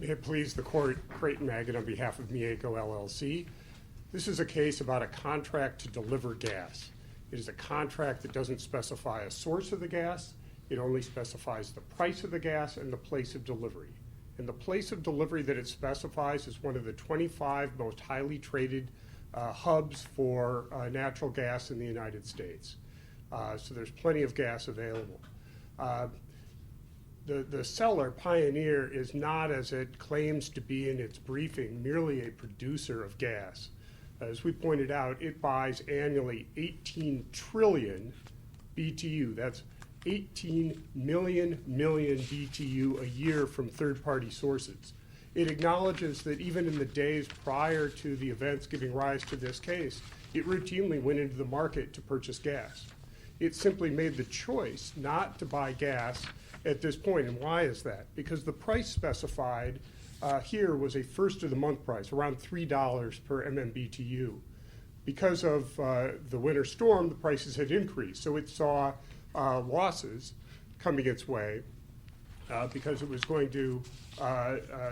May it please the court, Creighton Magid on behalf of Mieco, L.L.C. This is a case about a contract to deliver gas. It is a contract that doesn't specify a source of the gas. It only specifies the price of the gas and the place of delivery. And the place of delivery that it specifies is one of the 25 most highly traded hubs for natural gas in the United States. So there's plenty of gas available. The seller, Pioneer, is not, as it claims to be in its briefing, merely a producer of gas. As we pointed out, it buys annually 18 trillion BTU. That's 18 million BTU a year from third-party sources. It acknowledges that even in the days prior to the events giving rise to this case, it routinely went into the market to purchase gas. It simply made the choice not to buy gas at this point. And why is that? Because the price specified here was a first of the month price, around $3 per MMBTU. Because of the winter storm, the prices had increased. So it saw losses coming its way because it was going to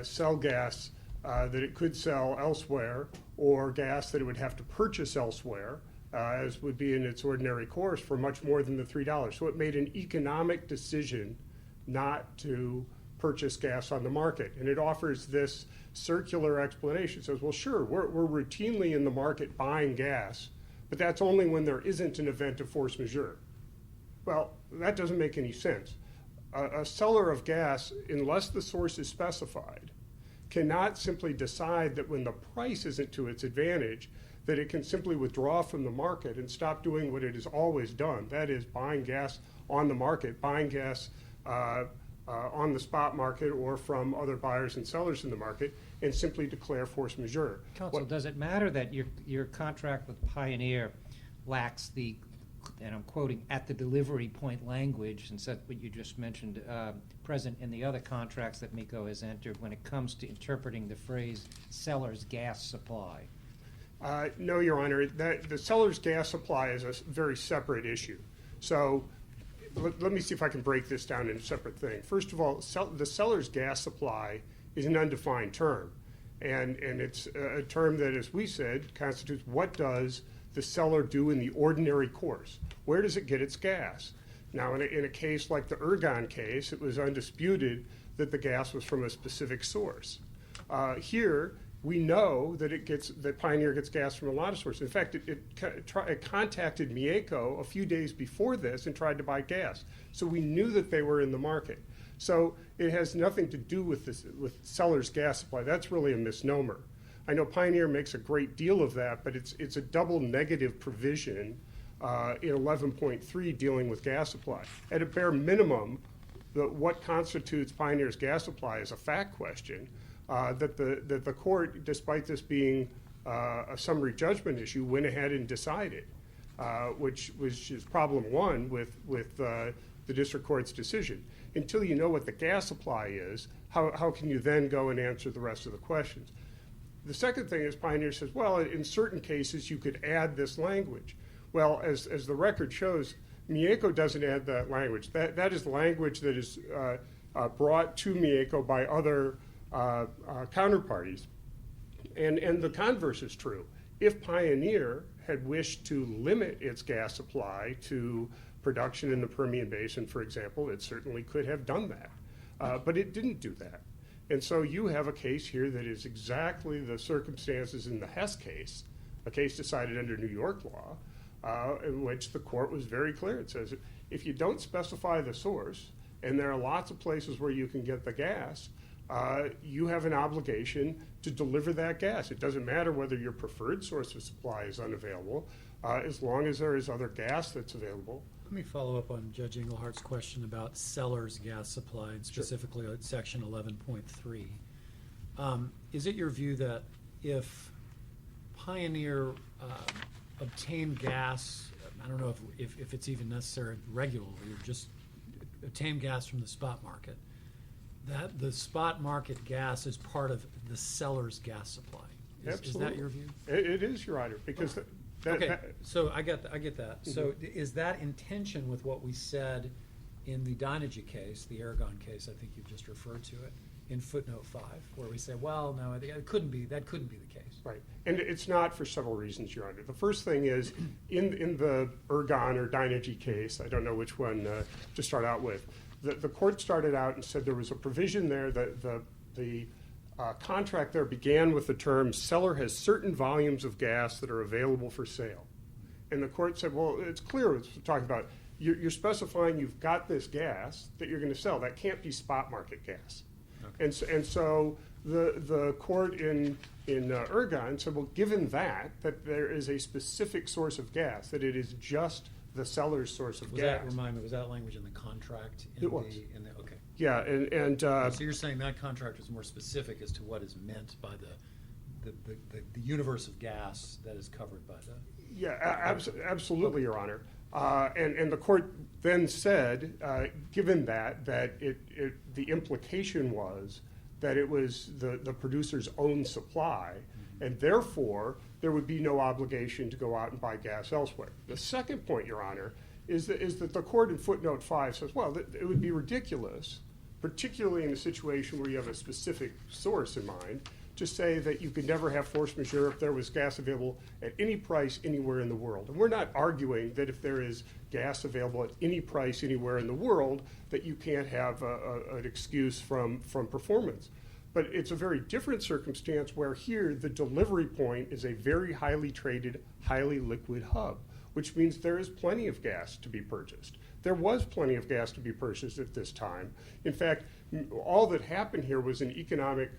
sell gas that it could sell elsewhere, or gas that it would have to purchase elsewhere, as would be in its ordinary course, for much more than the $3. So it made an economic decision not to purchase gas on the market. And it offers this circular explanation. It says, well, sure, we're routinely in the market buying gas, but that's only when there isn't an event of force majeure. Well, that doesn't make any sense. A seller of gas, unless the source is specified, cannot simply decide that when the price isn't to its advantage, that it can simply withdraw from the market and stop doing what it has always done. That is, buying gas on the market, buying gas on the spot market or from other buyers and sellers in the market, and simply declare force majeure. Counsel, does it matter that your contract with Pioneer lacks the, and I'm quoting, at the delivery point language, and that's what you just mentioned, present in the other contracts that Mieco has entered when it comes to interpreting the phrase seller's gas supply? No, Your Honor. The seller's gas supply is a very separate issue. So let me see if I can break this down into a separate thing. First of all, the seller's gas supply is an undefined term. And it's a term that, as we said, constitutes what does the seller do in the ordinary course? Where does it get its gas? Now, in a case like the Ergon case, it was undisputed that the gas was from a specific source. Here, we know that Pioneer gets gas from a lot of sources. In fact, it contacted Mieco a few days before this and tried to buy gas. So we knew that they were in the market. So it has nothing to do with seller's gas supply. That's really a misnomer. I know Pioneer makes a great deal of that, but it's a double negative provision in 11.3 dealing with gas supply. At a bare minimum, what constitutes Pioneer's gas supply is a fact question that the court, despite this being a summary judgment issue, went ahead and decided, which is problem one with the district court's decision. Until you know what the gas supply is, how can you then go and answer the rest of the questions? The second thing is Pioneer says, well, in certain cases you could add this language. Well, as the record shows, Mieco doesn't add that language. That is language that is brought to Mieco by other counterparties. And the converse is true. If Pioneer had wished to limit its gas supply to production in the Permian Basin, for example, it certainly could have done that. But it didn't do that. And so you have a case here that is exactly the circumstances in the Hess case, a case decided under New York law, in which the court was very clear. It says if you don't specify the source, and there are lots of places where you can get the gas, you have an obligation to deliver that gas. It doesn't matter whether your preferred source of supply is unavailable, as long as there is other gas that's available. Let me follow up on Judge Engelhardt's question about seller's gas supply, and specifically at section 11.3. Is it your view that if Pioneer obtained gas, I don't know if it's even necessary regularly, or just obtain gas from the spot market, that the spot market gas is part of the seller's gas supply? Is that your view? It is, Your Honor, because so I get that. Mm-hmm. So is that in tension with what we said in the Dynegy case, the Aragon case? I think you just referred to it. in footnote 5, where we say, well, no, that couldn't be the case. Right, and it's not for several reasons, Your Honor. The first thing is, in the Ergon or Dynegy case, I don't know which one to start out with, the court started out and said there was a provision there that the contract there began with the term, seller has certain volumes of gas that are available for sale. And the court said, well, it's clear it's talking about, you're specifying you've got this gas that you're going to sell. That can't be spot market gas. Okay. And so the court in Ergon said, well, given that there is a specific source of gas, that it is just the seller's source of gas. Remind me, was that language in the contract? It was. Okay. Yeah, and So you're saying that contract was more specific as to what is meant by the universe of gas that is covered by the... Yeah, absolutely, Your Honor. And the court then said, given that the implication was that it was the producer's own supply, and therefore there would be no obligation to go out and buy gas elsewhere. The second point, Your Honor, is that the court in footnote 5 says, well, it would be ridiculous, particularly in a situation where you have a specific source in mind, to say that you could never have force majeure if there was gas available at any price anywhere in the world. And we're not arguing that if there is gas available at any price anywhere in the world, that you can't have an excuse from performance. But it's a very different circumstance where here the delivery point is a very highly traded, highly liquid hub, which means there is plenty of gas to be purchased. There was plenty of gas to be purchased at this time. In fact, all that happened here was an economic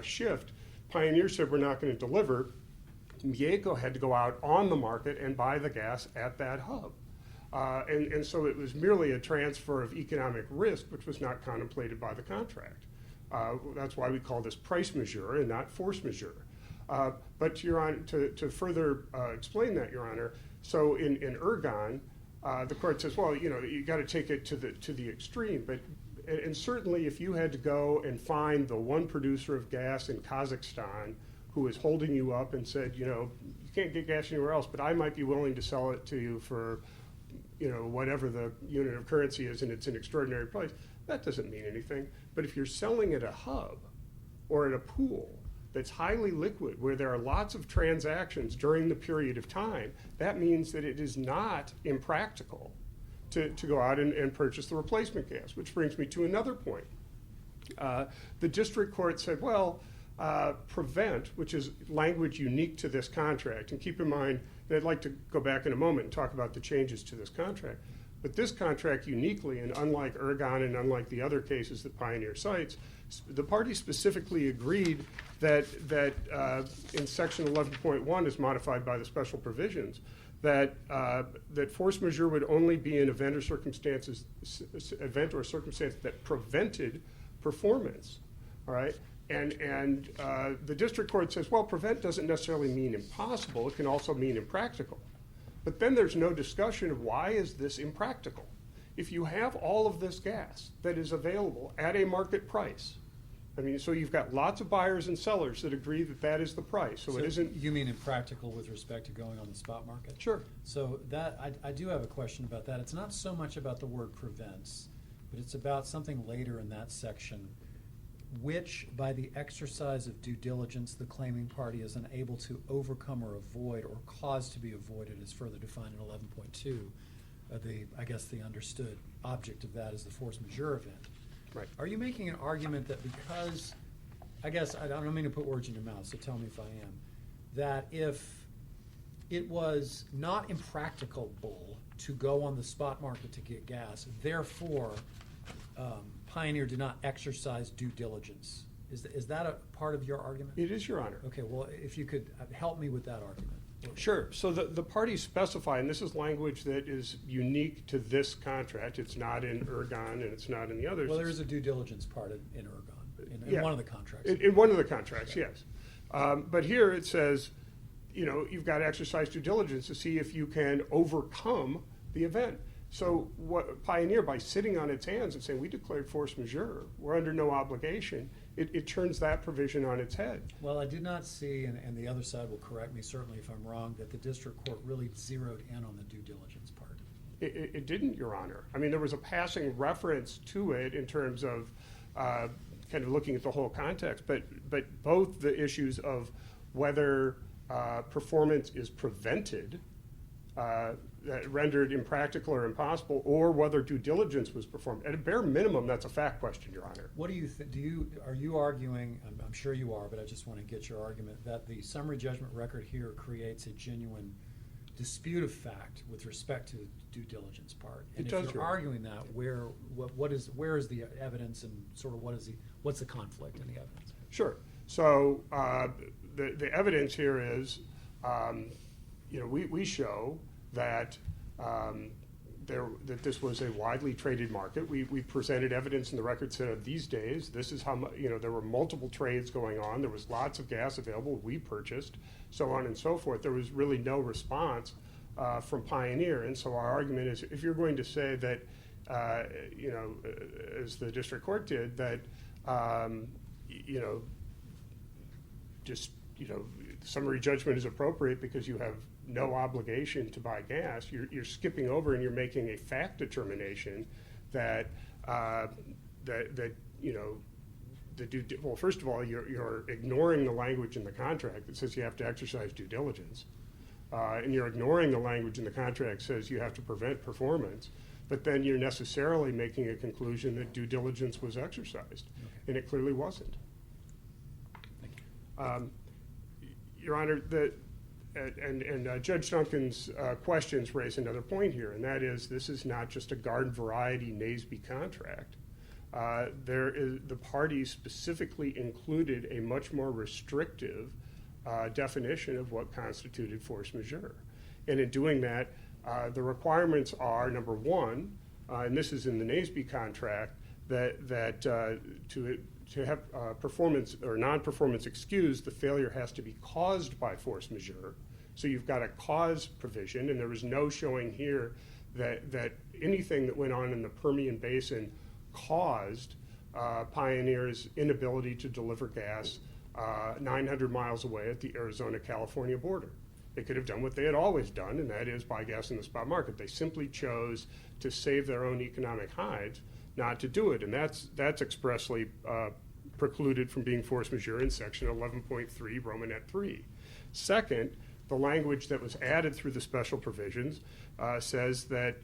shift. Pioneer said we're not going to deliver. Mieco had to go out on the market and buy the gas at that hub. And so it was merely a transfer of economic risk, which was not contemplated by the contract. That's why we call this price majeure and not force majeure. But Your Honor, to further explain that, Your Honor, so in Ergon, the court says, well, you got to take it to the extreme. And certainly if you had to go and find the one producer of gas in Kazakhstan who is holding you up and said, you can't get gas anywhere else, but I might be willing to sell it to you for, whatever the unit of currency is, and it's an extraordinary price, that doesn't mean anything. But if you're selling at a hub or at a pool that's highly liquid, where there are lots of transactions during the period of time, that means that it is not impractical to go out and purchase the replacement gas, which brings me to another point. The district court said, well, prevent, which is language unique to this contract, and keep in mind, and I'd like to go back in a moment and talk about the changes to this contract, but this contract uniquely, and unlike Ergon and unlike the other cases that Pioneer cites, the parties specifically agreed that in section 11.1 as modified by the special provisions, that force majeure would only be an event or circumstance that prevented performance, all right? And the district court says, well, prevent doesn't necessarily mean impossible, it can also mean impractical. But then there's no discussion of why is this impractical. If you have all of this gas that is available at a market price, so you've got lots of buyers and sellers that agree that that is the price. So it isn't. You mean impractical with respect to going on the spot market? Sure. So that I do have a question about that. It's not so much about the word prevents, but it's about something later in that section, which by the exercise of due diligence the claiming party is unable to overcome or avoid or cause to be avoided as further defined in 11.2. I guess the understood object of that is the force majeure event. Right. Are you making an argument that because, I guess, I don't mean to put words in your mouth, so tell me if I am, that if it was not impracticable to go on the spot market to get gas, therefore Pioneer did not exercise due diligence? Is that a part of your argument? It is, Your Honor. Okay, well, if you could help me with that argument. Sure. So the parties specify, and this is language that is unique to this contract. It's not in Ergon and it's not in the others. Well, there is a due diligence part in Ergon, in one of the contracts. In one of the contracts, yes. But here it says, you've got to exercise due diligence to see if you can overcome the event. So what Pioneer, by sitting on its hands and saying, we declared force majeure, we're under no obligation, it turns that provision on its head. Well, I did not see, and the other side will correct me certainly if I'm wrong, that the district court really zeroed in on the due diligence part. It didn't, Your Honor. There was a passing reference to it in terms of kind of looking at the whole context, but both the issues of whether performance is prevented, rendered impractical or impossible, or whether due diligence was performed. At a bare minimum, that's a fact question, Your Honor. What do you are you arguing, I'm sure you are, but I just want to get your argument, that the summary judgment record here creates a genuine dispute of fact with respect to the due diligence part? And It does, if Your you're Honor. arguing that, where is the evidence, and sort of what's the conflict in the evidence? Sure. So the evidence here is, we show that that this was a widely traded market. We presented evidence in the record said these days, this is how much, there were multiple trades going on. There was lots of gas available. We purchased, so on and so forth. There was really no response from Pioneer. And so our argument is, if you're going to say that, as the district court did, that, summary judgment is appropriate because you have no obligation to buy gas, you're skipping over and you're making a fact determination that well, first of all, you're ignoring the language in the contract that says you have to exercise due diligence, and you're ignoring the language in the contract that says you have to prevent performance, but then you're necessarily making a conclusion that due diligence was exercised, and it clearly wasn't. Thank you. Your Honor, and Judge Duncan's questions raise another point here, and that is this is not just a garden variety NASB contract. The parties specifically included a much more restrictive definition of what constituted force majeure. And in doing that, the requirements are, number one, and this is in the NASB contract, that to have performance or non-performance excused, the failure has to be caused by force majeure. So you've got a cause provision, and there was no showing here that anything that went on in the Permian Basin caused Pioneer's inability to deliver gas 900 miles away at the Arizona-California border. They could have done what they had always done, and that is buy gas in the spot market. They simply chose to save their own economic hides not to do it, and that's expressly precluded from being force majeure in section 11.3 Romanet 3. Second, the language that was added through the special provisions says that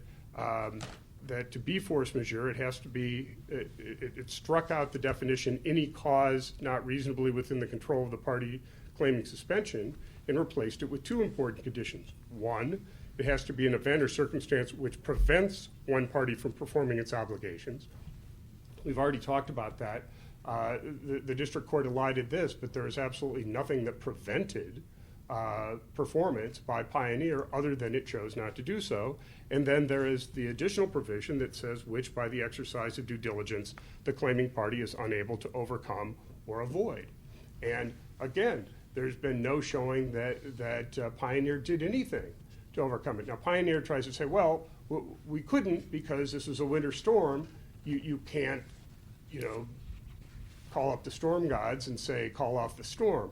to be force majeure, it has to be, it struck out the definition, any cause not reasonably within the control of the party claiming suspension, and replaced it with two important conditions. One, it has to be an event or circumstance which prevents one party from performing its obligations. We've already talked about that. The district court elided this, but there is absolutely nothing that prevented performance by Pioneer other than it chose not to do so. And then there is the additional provision that says which by the exercise of due diligence the claiming party is unable to overcome or avoid. And again, there's been no showing that Pioneer did anything to overcome it. Now Pioneer tries to say, well, we couldn't because this was a winter storm. You can't, call up the storm gods and say, call off the storm.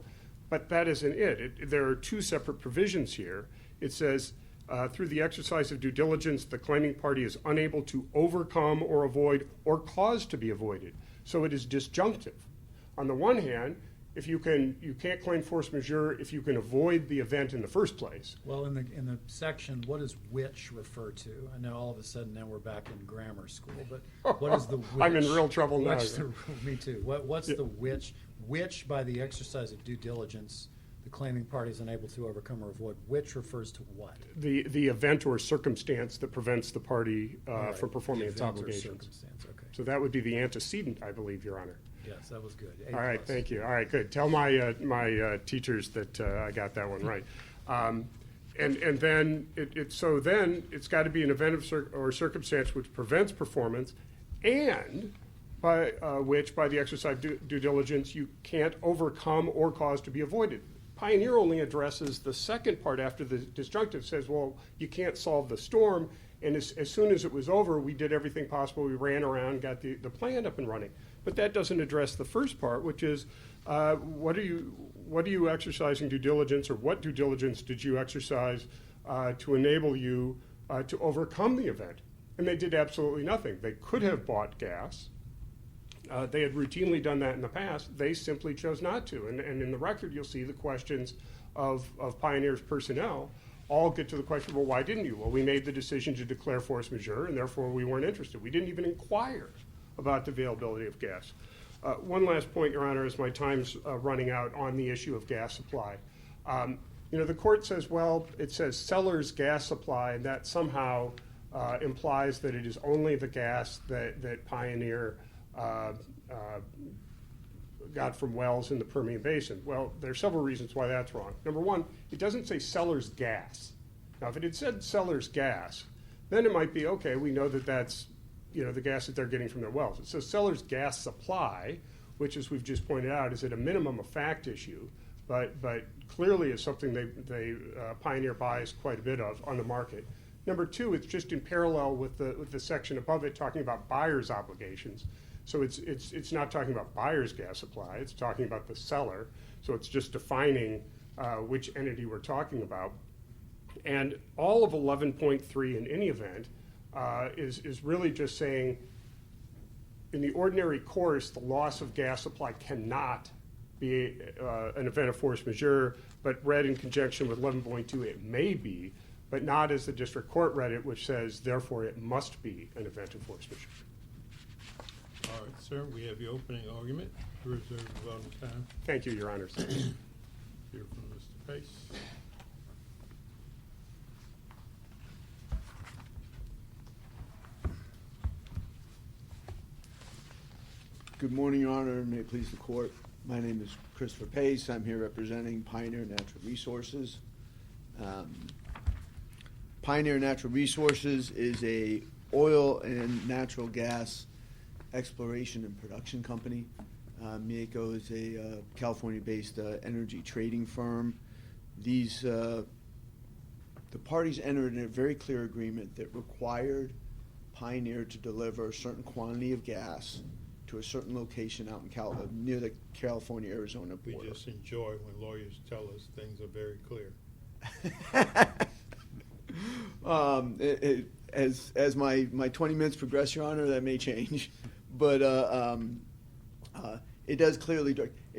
But that isn't it. There are two separate provisions here. It says, through the exercise of due diligence, the claiming party is unable to overcome or avoid or cause to be avoided. So it is disjunctive. On the one hand, if you can't claim force majeure if you can avoid the event in the first place. Well, in the section, what does which refer to? I know all of a sudden now we're back in grammar school, but what is the which? I'm in real trouble now. Me too. What's the which? Which by the exercise of due diligence, the claiming party is unable to overcome or avoid. Which refers to what? The event or circumstance that prevents the party Right. from performing The its event or obligations. circumstance, okay. So that would be the antecedent, I believe, Your Honor. Yes, that was good. All right, thank you. All right, good. Tell my teachers that I got that one right. And then it's got to be an event or circumstance which prevents performance, and by which, by the exercise of due diligence, you can't overcome or cause to be avoided. Pioneer only addresses the second part after the disjunctive. Says, well, you can't solve the storm, and as soon as it was over, we did everything possible. We ran around, got the plant up and running. But that doesn't address the first part, which is what are you exercising due diligence, or what due diligence did you exercise to enable you to overcome the event? And they did absolutely nothing. They could have bought gas, They had routinely done that in the past. They simply chose not to. And in the record, you'll see the questions of Pioneer's personnel all get to the question, well, why didn't you? Well, we made the decision to declare force majeure, and therefore we weren't interested. We didn't even inquire about the availability of gas. One last point, Your Honor, as my time's running out on the issue of gas supply. The court says, well, it says seller's gas supply, and that somehow implies that it is only the gas that Pioneer got from wells in the Permian Basin. Well, there are several reasons why that's wrong. Number one, it doesn't say seller's gas. Now, if it had said seller's gas, then it might be, okay, we know that that's the gas that they're getting from their wells. It says seller's gas supply, which, as we've just pointed out, is at a minimum a fact issue, but clearly is something they Pioneer buys quite a bit of on the market. Number two, it's just in parallel with the section above it talking about buyer's obligations. So it's not talking about buyer's gas supply, it's talking about the seller. So it's just defining which entity we're talking about. And all of 11.3 in any event is really just saying, in the ordinary course, the loss of gas supply cannot be an event of force majeure, but read in conjunction with 11.2, it may be, but not as the district court read it, which says, therefore, it must be an event of force majeure. All right, sir, we have your opening argument. Reserve rebuttal time. Thank you, Your Honors. Hear from Mr. Pace. Good morning, Your Honor, and may it please the court. My name is Christopher Pace. I'm here representing Pioneer Natural Resources. Pioneer Natural Resources is a oil and natural gas exploration and production company. Mieco is a California-based energy trading firm. The parties entered in a very clear agreement that required Pioneer to deliver a certain quantity of gas to a certain location out in near the California-Arizona border. We just enjoy when lawyers tell us things are very clear. As my 20 minutes progress, Your Honor, that may change, but it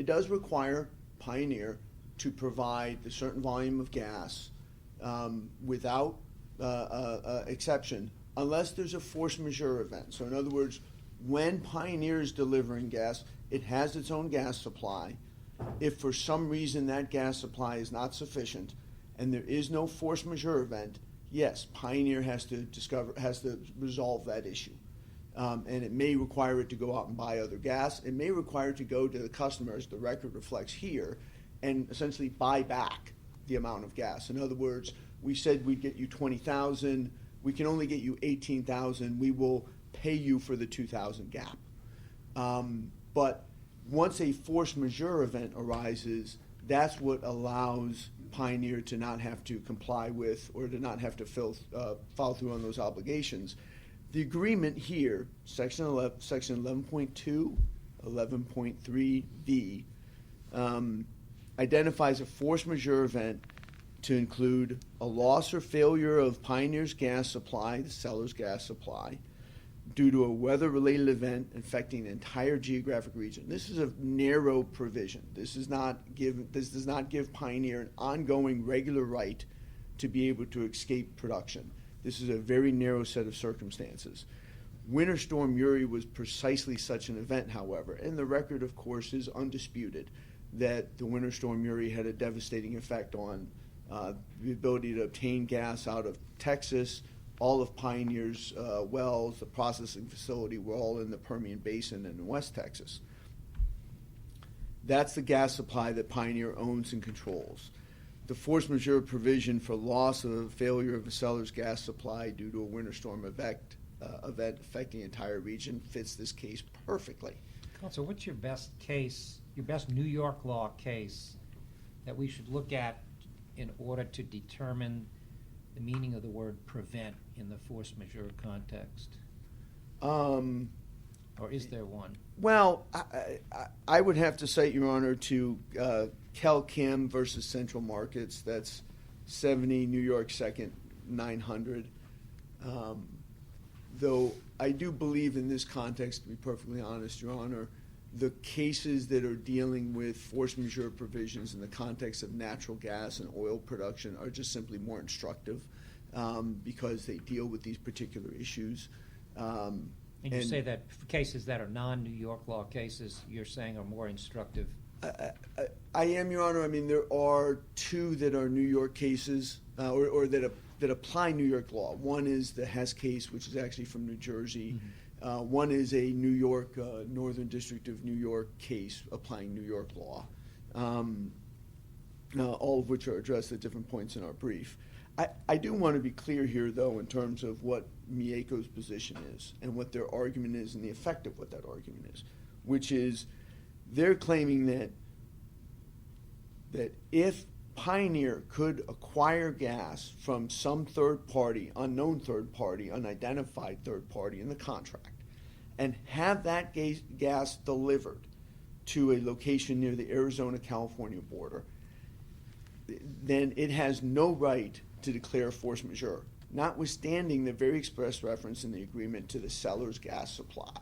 does require Pioneer to provide the certain volume of gas without exception, unless there's a force majeure event. So in other words, when Pioneer is delivering gas, it has its own gas supply. If for some reason that gas supply is not sufficient and there is no force majeure event, yes, Pioneer has to resolve that issue. And it may require it to go out and buy other gas. It may require it to go to the customer, as the record reflects here, and essentially buy back the amount of gas. In other words, we said we'd get you 20,000. We can only get you 18,000. We will pay you for the 2,000 gap. But once a force majeure event arises, that's what allows Pioneer to not have to comply with or to not have to follow through on those obligations. The agreement here, section 11.2, 11.3b, identifies a force majeure event to include a loss or failure of Pioneer's gas supply, the seller's gas supply, due to a weather-related event affecting the entire geographic region. This is a narrow provision. This does not give Pioneer an ongoing regular right to be able to escape production. This is a very narrow set of circumstances. Winter Storm Uri was precisely such an event, however, and the record, of course, is undisputed that the Winter Storm Uri had a devastating effect on the ability to obtain gas out of Texas. All of Pioneer's wells, the processing facility, were all in the Permian Basin and in West Texas. That's the gas supply that Pioneer owns and controls. The force majeure provision for loss of failure of a seller's gas supply due to a winter storm event affecting the entire region fits this case perfectly. Counsel, what's your best case, your best New York law case that we should look at in order to determine the meaning of the word prevent in the force majeure context? Or is there one? Well, I would have to cite, Your Honor, to Kel Kim versus Central Markets. That's 70 New York 2nd, 900. Though I do believe in this context, to be perfectly honest, Your Honor, the cases that are dealing with force majeure provisions in the context of natural gas and oil production are just simply more instructive because they deal with these particular issues. And you say that for cases that are non-New York law cases, you're saying are more instructive? I am, Your Honor. I mean, there are two that are New York cases or that apply New York law. One is the Hess case, which is actually from New Jersey. Mm-hmm. One is a New York, Northern District of New York case applying New York law, all of which are addressed at different points in our brief. I do want to be clear here, though, in terms of what Mieco's position is and what their argument is and the effect of what that argument is, which is they're claiming that if Pioneer could acquire gas from some third party, unknown third party, unidentified third party in the contract, and have that gas delivered to a location near the Arizona-California border, then it has no right to declare force majeure, notwithstanding the very express reference in the agreement to the seller's gas supply.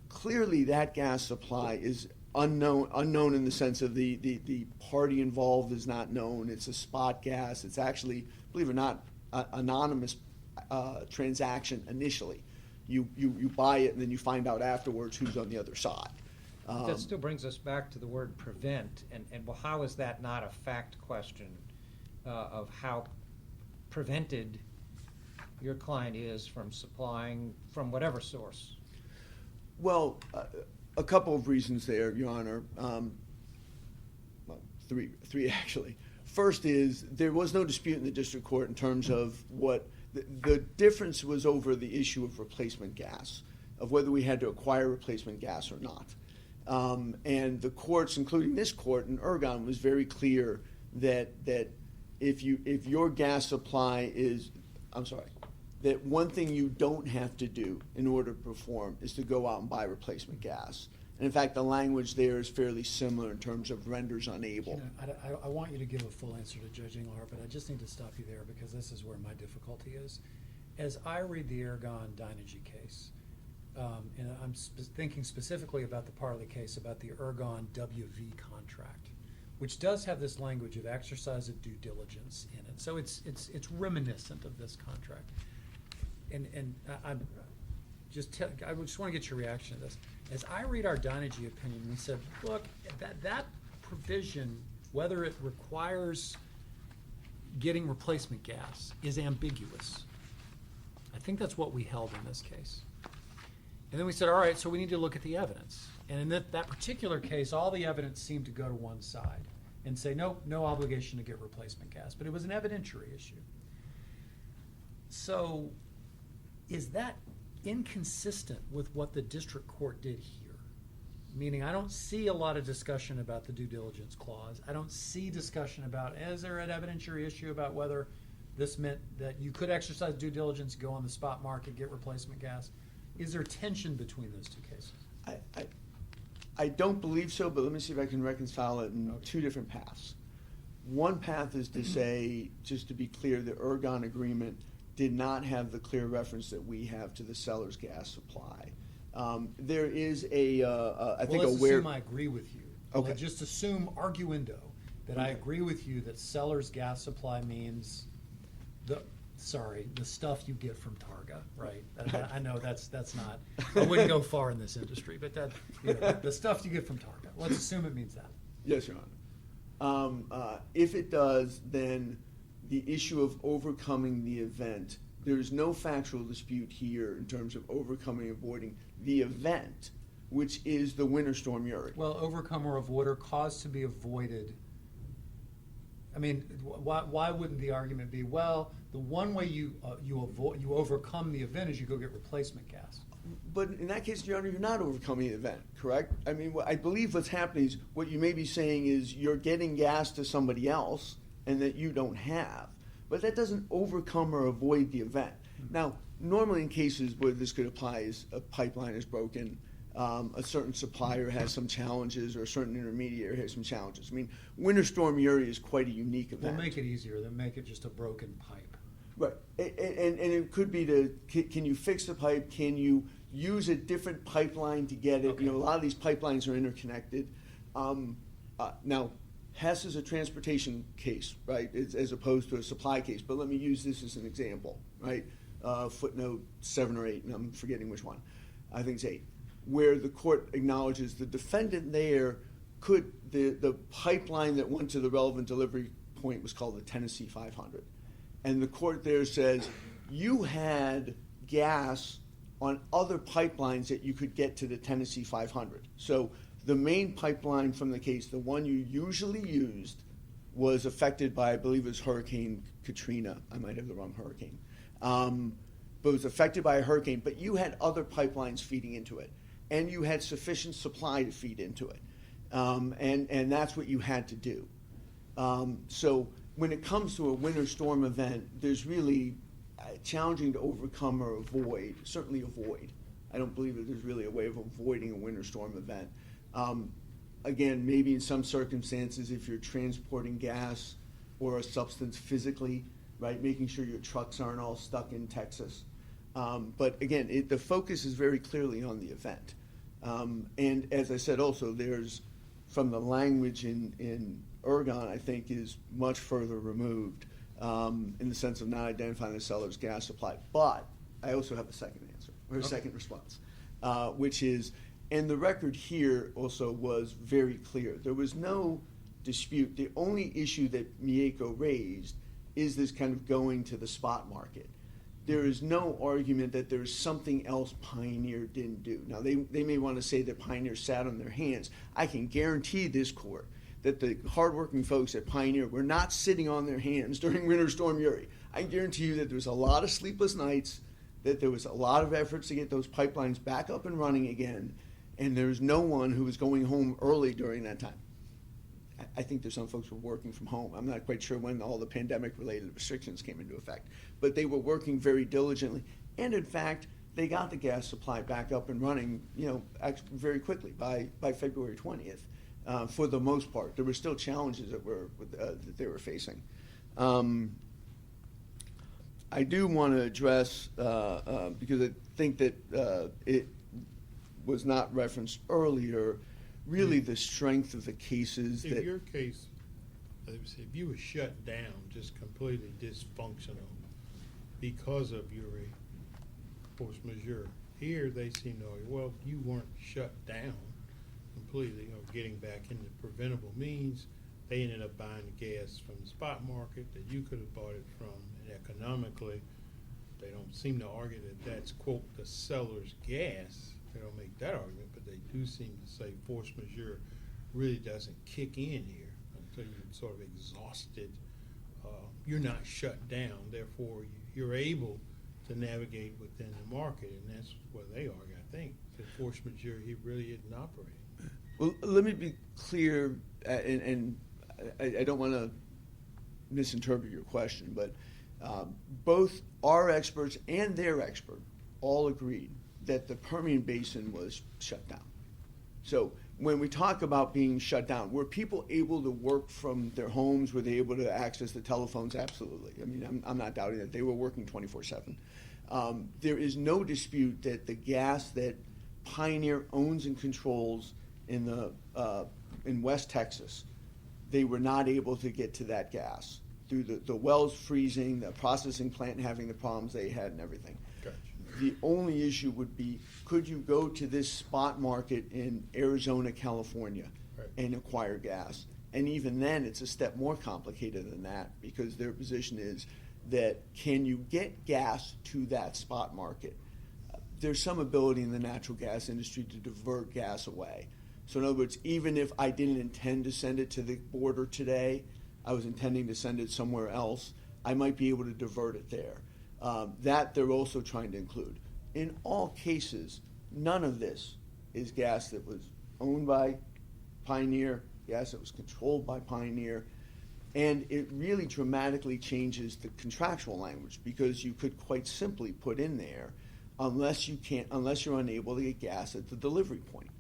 Clearly, that gas supply is unknown in the sense of the party involved is not known. It's a spot gas. It's actually, believe it or not, anonymous transaction initially. You buy it and then you find out afterwards who's on the other side. That still brings us back to the word prevent, and well, how is that not a fact question of how prevented your client is from supplying from whatever source? Well, a couple of reasons there, Your Honor. Well, three actually. First is there was no dispute in the district court in terms of what the difference was over the issue of replacement gas, of whether we had to acquire replacement gas or not. And the courts, including this court in Ergon, was very clear that if your gas supply is, that one thing you don't have to do in order to perform is to go out and buy replacement gas. And in fact, the language there is fairly similar in terms of renders unable. You know, I want you to give a full answer to Judge Engelhardt, but I just need to stop you there because this is where my difficulty is. As I read the Ergon Dynegy case, and I'm thinking specifically about the part of the case about the Ergon WV contract, which does have this language of exercise of due diligence in it. So it's reminiscent of this contract. And I just want to get your reaction to this. As I read our Dynegy opinion, we said, look, that provision, whether it requires getting replacement gas, is ambiguous. I think that's what we held in this case. And then we said, all right, so we need to look at the evidence. And in that particular case, all the evidence seemed to go to one side and say, no obligation to get replacement gas. But it was an evidentiary issue. So is that inconsistent with what the district court did here? Meaning I don't see a lot of discussion about the due diligence clause. I don't see discussion about, is there an evidentiary issue about whether this meant that you could exercise due diligence, go on the spot market, get replacement gas? Is there tension between those two cases? I don't believe so, but let me see if I can reconcile it in two different paths. One path is to say, just to be clear, the Ergon agreement did not have the clear reference that we have to the seller's gas supply. There is I think let's a weird. assume I agree with you. Okay. Let's just assume arguendo that I agree with you that seller's gas supply means the stuff you get from Targa, right? I know that's not. I wouldn't go far in this industry, but the stuff you get from Targa. Let's assume it means that. Yes, Your Honor. If it does, then the issue of overcoming the event, there's no factual dispute here in terms of overcoming, avoiding the event, which is the Winter Storm Uri. Well, overcome or avoid or cause to be avoided. I mean, why wouldn't the argument be, well, the one way you overcome the event is you go get replacement gas? But in that case, Your Honor, you're not overcoming the event, correct? I mean, I believe what's happening is what you may be saying is you're getting gas to somebody else and that you don't have. But that doesn't overcome or avoid the event. Mm-hmm. Now, normally in cases where this could apply is a pipeline is broken, a certain supplier has some challenges, or a certain intermediary has some challenges. I mean, Winter Storm Uri is quite a unique event. We'll make it easier. Then make it just a broken pipe. Right, and it could be can you fix the pipe, can you use a different pipeline to get it? Okay. You know, a lot of these pipelines are interconnected. Now, Hess is a transportation case, right, as opposed to a supply case, but let me use this as an example, right? Footnote 7 or 8, and I'm forgetting which one. I think it's 8, where the court acknowledges the defendant there the pipeline that went to the relevant delivery point was called the Tennessee 500. And the court there says, you had gas on other pipelines that you could get to the Tennessee 500. So the main pipeline from the case, the one you usually used, was affected by, I believe it was Hurricane Katrina. I might have the wrong hurricane. But it was affected by a hurricane, but you had other pipelines feeding into it. And you had sufficient supply to feed into it. And that's what you had to do. So when it comes to a winter storm event, there's really challenging to overcome or avoid, certainly avoid. I don't believe that there's really a way of avoiding a winter storm event. Again, maybe in some circumstances, if you're transporting gas or a substance physically, right, making sure your trucks aren't all stuck in Texas. But again, the focus is very clearly on the event. And as I said also, there's, from the language in Ergon, I think, is much further removed in the sense of not identifying the seller's gas supply. But I also have a second answer, or a second response, which is, and the record here also was very clear. There was no dispute. The only issue that Mieco raised is this kind of going to the spot market. There is no argument that there's something else Pioneer didn't do. Now, they may want to say that Pioneer sat on their hands. I can guarantee this court that the hardworking folks at Pioneer were not sitting on their hands during Winter Storm Uri. I guarantee you that there was a lot of sleepless nights, that there was a lot of efforts to get those pipelines back up and running again, and there was no one who was going home early during that time. I think there's some folks who were working from home. I'm not quite sure when all the pandemic-related restrictions came into effect, but they were working very diligently. And in fact, they got the gas supply back up and running, very quickly by February 20th. For the most part, there were still challenges that they were facing. I do want to address because I think that it was not referenced earlier. Really, the strength of the cases If that your case, if you were shut down, just completely dysfunctional because of your force majeure, here they seem to argue, well, you weren't shut down completely or getting back into preventable means. They ended up buying the gas from the spot market that you could have bought it from, and economically, they don't seem to argue that that's, quote, the seller's gas. They don't make that argument, but they do seem to say force majeure really doesn't kick in here until you're sort of exhausted. You're not shut down, therefore you're able to navigate within the market, and that's where they argue, I think, that force majeure he really isn't operating. Well, let me be clear, and I don't want to misinterpret your question, but both our experts and their expert all agreed that the Permian Basin was shut down. So when we talk about being shut down, were people able to work from their homes? Were they able to access the telephones? Absolutely. I mean, I'm not doubting that. They were working 24/7. There is no dispute that the gas that Pioneer owns and controls in West Texas, they were not able to get to that gas through the wells freezing, the processing plant having the problems they had and everything. Gotcha. The only issue would be, could you go to this spot market in Arizona, California, Right. and acquire gas? And even then, it's a step more complicated than that, because their position is that, can you get gas to that spot market? There's some ability in the natural gas industry to divert gas away. So in other words, even if I didn't intend to send it to the border today, I was intending to send it somewhere else, I might be able to divert it there. That they're also trying to include. In all cases, none of this is gas that was owned by Pioneer, gas that was controlled by Pioneer, and it really dramatically changes the contractual language, because you could quite simply put in there, unless you're unable to get gas at the delivery point.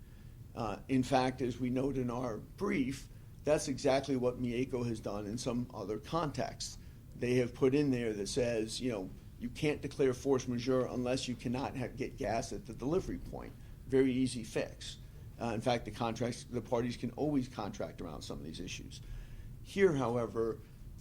In fact, as we note in our brief, that's exactly what Mieco has done in some other contexts. they have put in there that says, you can't declare force majeure unless you cannot get gas at the delivery point. Very easy fix. In fact, the parties can always contract around some of these issues. Here, however,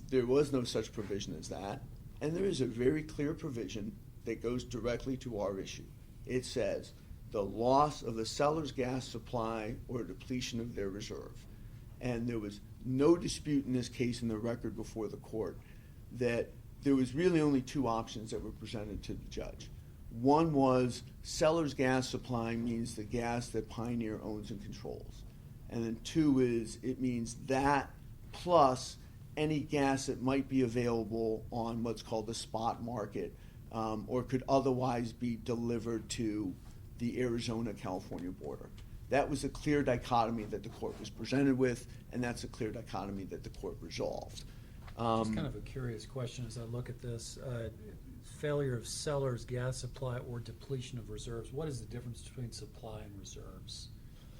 there was no such provision as that, and there is a very clear provision that goes directly to our issue. It says the loss of the seller's gas supply or depletion of their reserve. And there was no dispute in this case in the record before the court that there was really only two options that were presented to the judge. One was seller's gas supply means the gas that Pioneer owns and controls. And then two is it means that plus any gas that might be available on what's called the spot market or could otherwise be delivered to the Arizona-California border. That was a clear dichotomy that the court was presented with, and that's a clear dichotomy that the court resolved. Just kind of a curious question as I look at this. Failure of seller's gas supply or depletion of reserves. What is the difference between supply and reserves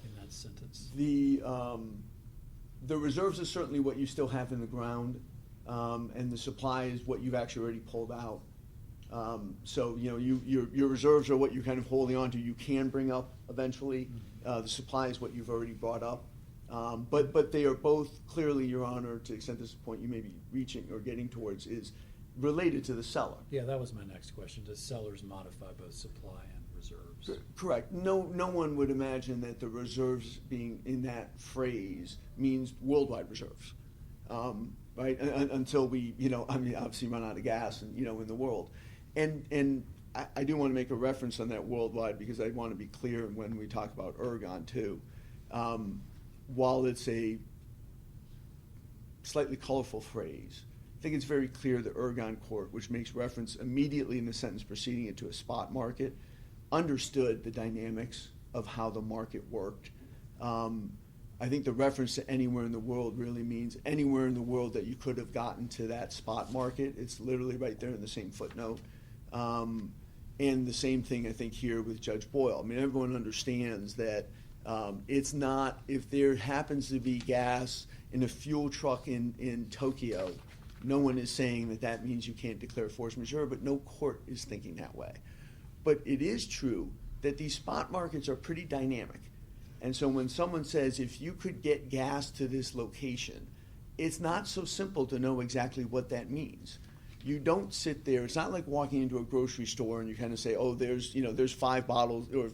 in that sentence? The reserves are certainly what you still have in the ground, and the supply is what you've actually already pulled out. So your reserves are what you're kind of holding on to. You can bring up eventually. The supply is what you've already brought up. But they are both clearly, Your Honor, to the extent this is a point you may be reaching or getting towards, is related to the seller. Yeah, that was my next question. Does sellers modify both supply and reserves? Correct. No one would imagine that the reserves being in that phrase means worldwide reserves, right? Until we, obviously run out of gas, and in the world, and I do want to make a reference on that worldwide because I want to be clear when we talk about ergon too. While it's a slightly colorful phrase, I think it's very clear the Ergon Court, which makes reference immediately in the sentence preceding it to a spot market, understood the dynamics of how the market worked. I think the reference to anywhere in the world really means anywhere in the world that you could have gotten to that spot market. It's literally right there in the same footnote. And the same thing, I think, here with Judge Boyle. I mean, everyone understands that it's not, if there happens to be gas in a fuel truck in Tokyo, no one is saying that that means you can't declare force majeure, but no court is thinking that way. But it is true that these spot markets are pretty dynamic. And so when someone says, if you could get gas to this location, it's not so simple to know exactly what that means. You don't sit there, it's not like walking into a grocery store and you kind of say, oh, there's 5 bottles, or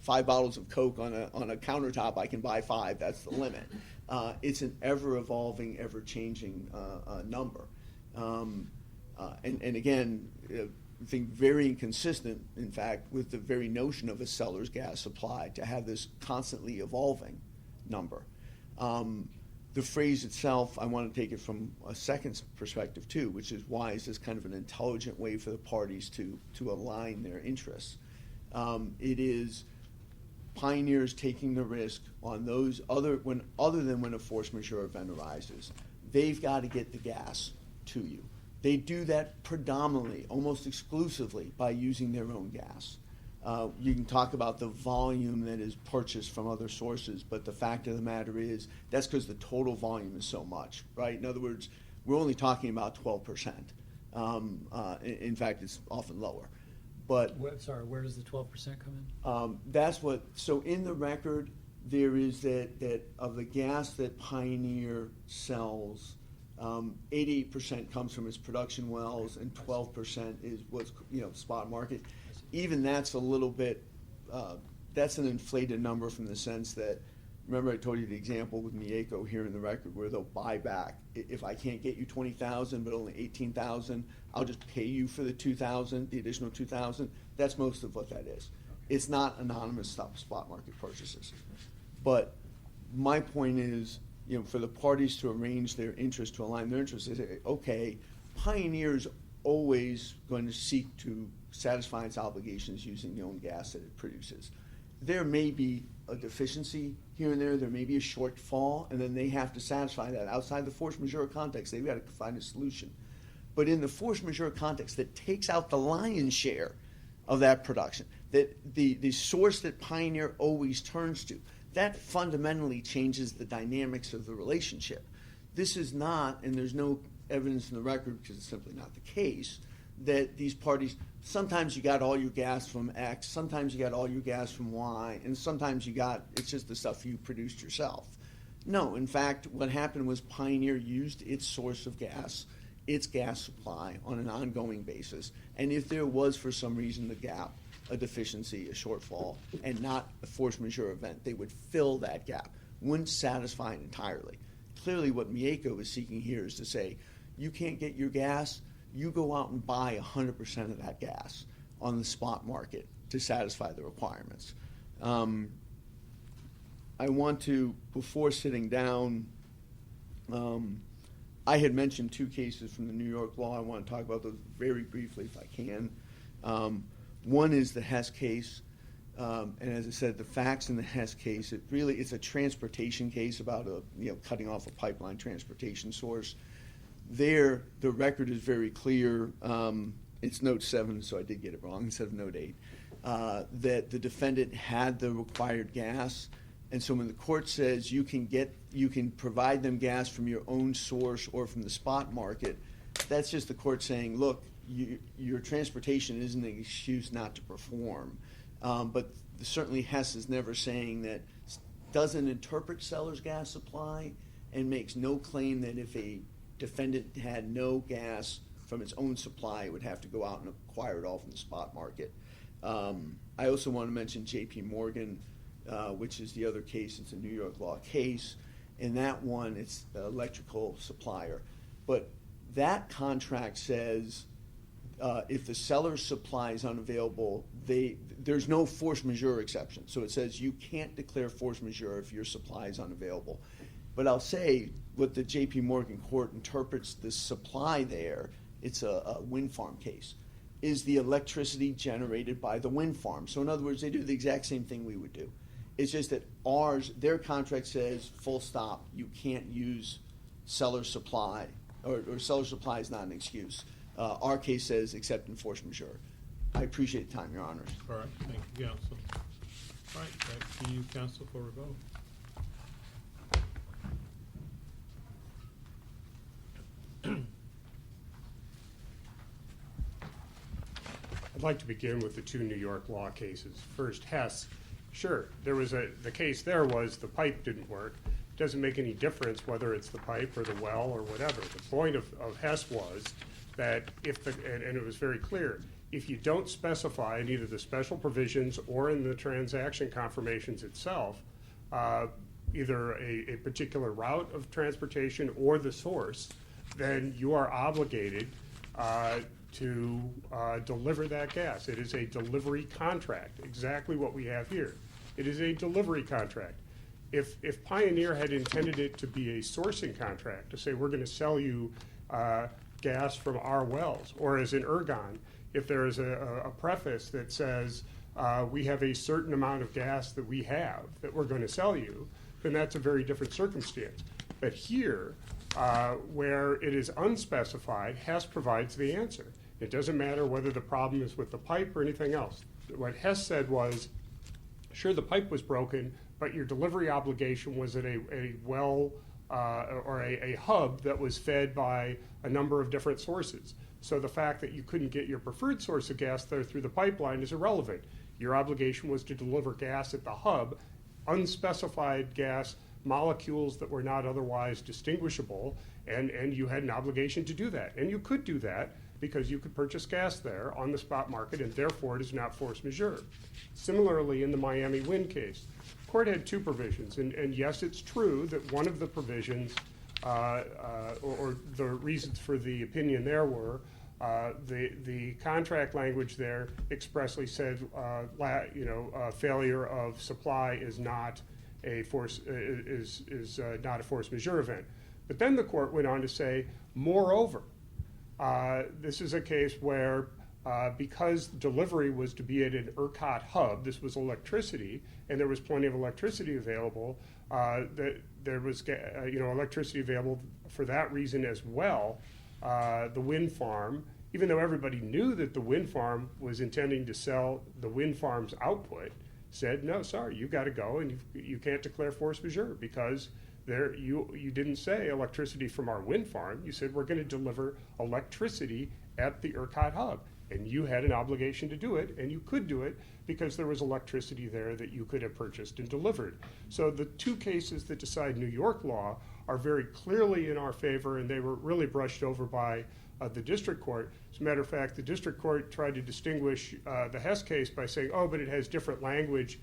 5 bottles of Coke on a countertop, I can buy 5, that's the limit. It's an ever-evolving, ever-changing number. And again, I think very inconsistent, in fact, with the very notion of a seller's gas supply to have this constantly evolving number. The phrase itself, I want to take it from a second perspective too, which is why is this kind of an intelligent way for the parties to align their interests. It is Pioneers taking the risk on those other than when a force majeure event arises. They've got to get the gas to you. They do that predominantly, almost exclusively, by using their own gas. You can talk about the volume that is purchased from other sources, but the fact of the matter is that's because the total volume is so much, right? In other words, we're only talking about 12%. In fact, it's often lower. But where does the 12% come in? So in the record, there is that of the gas that Pioneer sells, 88% comes from its production wells and 12% is what's spot market. Even that's a little bit, that's an inflated number from the sense that, remember I told you the example with Mieco here in the record where they'll buy back. If I can't get you 20,000 but only 18,000, I'll just pay you for the 2,000, the additional 2,000. That's most of what that is. It's not anonymous spot market purchases. But my point is, for the parties to arrange their interests, to align their interests, they say, okay, Pioneer's always going to seek to satisfy its obligations using the own gas that it produces. There may be a deficiency here and there may be a shortfall, and then they have to satisfy that. Outside the force majeure context, they've got to find a solution. But in the force majeure context that takes out the lion's share of that production, that the source that Pioneer always turns to, that fundamentally changes the dynamics of the relationship. This is not, and there's no evidence in the record, because it's simply not the case, that these parties, sometimes you got all your gas from X, sometimes you got all your gas from Y, and sometimes it's just the stuff you produced yourself. No, in fact, what happened was Pioneer used its source of gas, its gas supply, on an ongoing basis. And if there was, for some reason, a gap, a deficiency, a shortfall, and not a force majeure event, they would fill that gap, wouldn't satisfy it entirely. Clearly, what Mieco is seeking here is to say, you can't get your gas, you go out and buy 100% of that gas on the spot market to satisfy the requirements. I want to, before sitting down, I had mentioned 2 cases from the New York law. I want to talk about those very briefly if I can. One is the Hess case, and as I said, the facts in the Hess case, it's a transportation case about cutting off a pipeline transportation source. There, the record is very clear. It's note 7, so I did get it wrong instead of note 8. That the defendant had the required gas, and so when the court says you can provide them gas from your own source or from the spot market, that's just the court saying, look, your transportation isn't an excuse not to perform. But certainly Hess is never saying that, doesn't interpret seller's gas supply, and makes no claim that if a defendant had no gas from its own supply, it would have to go out and acquire it all from the spot market. I also want to mention J.P. Morgan, which is the other case. It's a New York law case. In that one, it's the electrical supplier. But that contract says if the seller's supply is unavailable, there's no force majeure exception. So it says you can't declare force majeure if your supply is unavailable. But I'll say what the J.P. Morgan court interprets the supply there, it's a wind farm case, is the electricity generated by the wind farm. So in other words, they do the exact same thing we would do. It's just that their contract says, full stop, you can't use seller supply, or seller supply is not an excuse. Our case says except in force majeure. I appreciate the time, Your Honors. All right, thank you, counsel. All right, back to you, counsel, for rebuttal. I'd like to begin with the 2 New York law cases. First, Hess. Sure, the case there was the pipe didn't work. It doesn't make any difference whether it's the pipe or the well or whatever. The point of Hess was that and it was very clear, if you don't specify in either the special provisions or in the transaction confirmations itself, either a particular route of transportation or the source, then you are obligated to deliver that gas. It is a delivery contract, exactly what we have here. It is a delivery contract. If Pioneer had intended it to be a sourcing contract, to say we're going to sell you gas from our wells, or as in Ergon, if there is a preface that says we have a certain amount of gas that we have that we're going to sell you, then that's a very different circumstance. But here, where it is unspecified, Hess provides the answer. It doesn't matter whether the problem is with the pipe or anything else. What Hess said was, sure, the pipe was broken, but your delivery obligation was at a well or a hub that was fed by a number of different sources. So the fact that you couldn't get your preferred source of gas there through the pipeline is irrelevant. Your obligation was to deliver gas at the hub, unspecified gas, molecules that were not otherwise distinguishable, and you had an obligation to do that. And you could do that because you could purchase gas there on the spot market, and therefore it is not force majeure. Similarly, in the Miami wind case, the court had 2 provisions, and yes, it's true that one of the provisions, or the reasons for the opinion there were, the contract language there expressly said, failure of supply is not a force not a force majeure event. But then the court went on to say, moreover, this is a case where because delivery was to be at an ERCOT hub, this was electricity, and there was plenty of electricity available, that there was electricity available for that reason as well. The wind farm, even though everybody knew that the wind farm was intending to sell the wind farm's output, said, no, sorry, you got to go, and you can't declare force majeure because You didn't say electricity from our wind farm. You said we're going to deliver electricity at the ERCOT hub. And you had an obligation to do it, and you could do it because there was electricity there that you could have purchased and delivered. So the two cases that decide New York law are very clearly in our favor, and they were really brushed over by the district court. As a matter of fact, the district court tried to distinguish the Hess case by saying, oh, but it has different language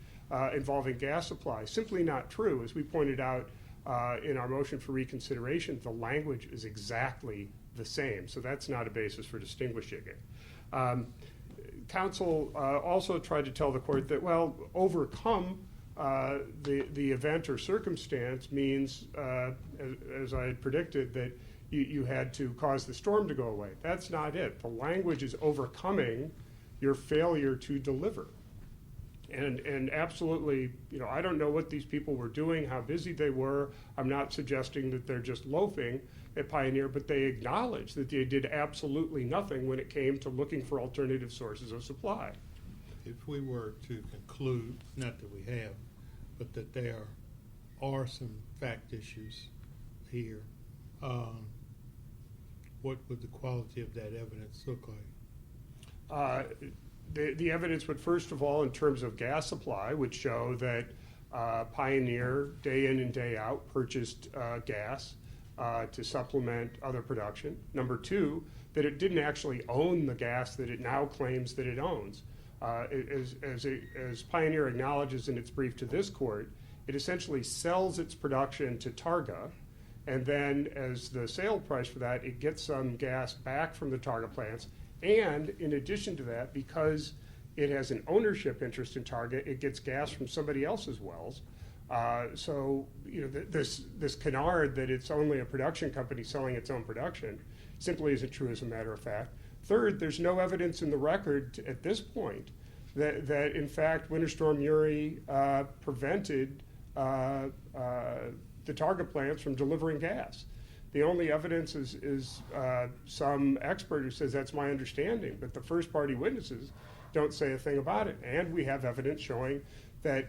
involving gas supply. Simply not true. As we pointed out in our motion for reconsideration, the language is exactly the same. So that's not a basis for distinguishing it. Counsel also tried to tell the court that, well, overcome the event or circumstance means, as I had predicted, that you had to cause the storm to go away. That's not it. The language is overcoming your failure to deliver. And absolutely, I don't know what these people were doing, how busy they were. I'm not suggesting that they're just loafing at Pioneer, but they acknowledge that they did absolutely nothing when it came to looking for alternative sources of supply. If we were to conclude, not that we have, but that there are some fact issues here, what would the quality of that evidence look like? The evidence would, first of all, in terms of gas supply, would show that Pioneer, day in and day out, purchased gas to supplement other production. Number two, that it didn't actually own the gas that it now claims that it owns. As Pioneer acknowledges in its brief to this court, it essentially sells its production to Targa, and then as the sale price for that, it gets some gas back from the Targa plants. And in addition to that, because it has an ownership interest in Targa, it gets gas from somebody else's wells. So this canard that it's only a production company selling its own production simply isn't true, as a matter of fact. Third, there's no evidence in the record at this point that in fact Winter Storm Uri prevented the Targa plants from delivering gas. The only evidence is some expert who says that's my understanding, but the first party witnesses don't say a thing about it. And we have evidence showing that,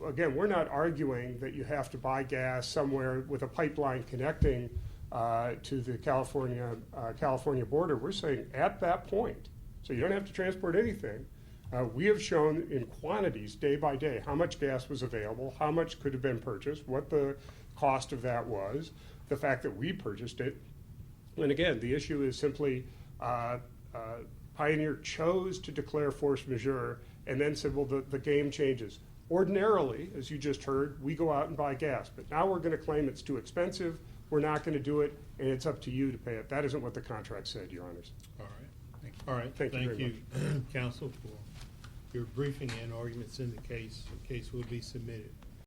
again, we're not arguing that you have to buy gas somewhere with a pipeline connecting to the California border. We're saying at that point, so you don't have to transport anything, we have shown in quantities day by day how much gas was available, how much could have been purchased, what the cost of that was, the fact that we purchased it. And again, the issue is simply Pioneer chose to declare force majeure and then said, well, the game changes. Ordinarily, as you just heard, we go out and buy gas, but now we're going to claim it's too expensive, we're not going to do it, and it's up to you to pay it. That isn't what the contract said, Your Honors. All right. All right. Thank you very Counsel, for your briefing and arguments in the case. The case will be submitted.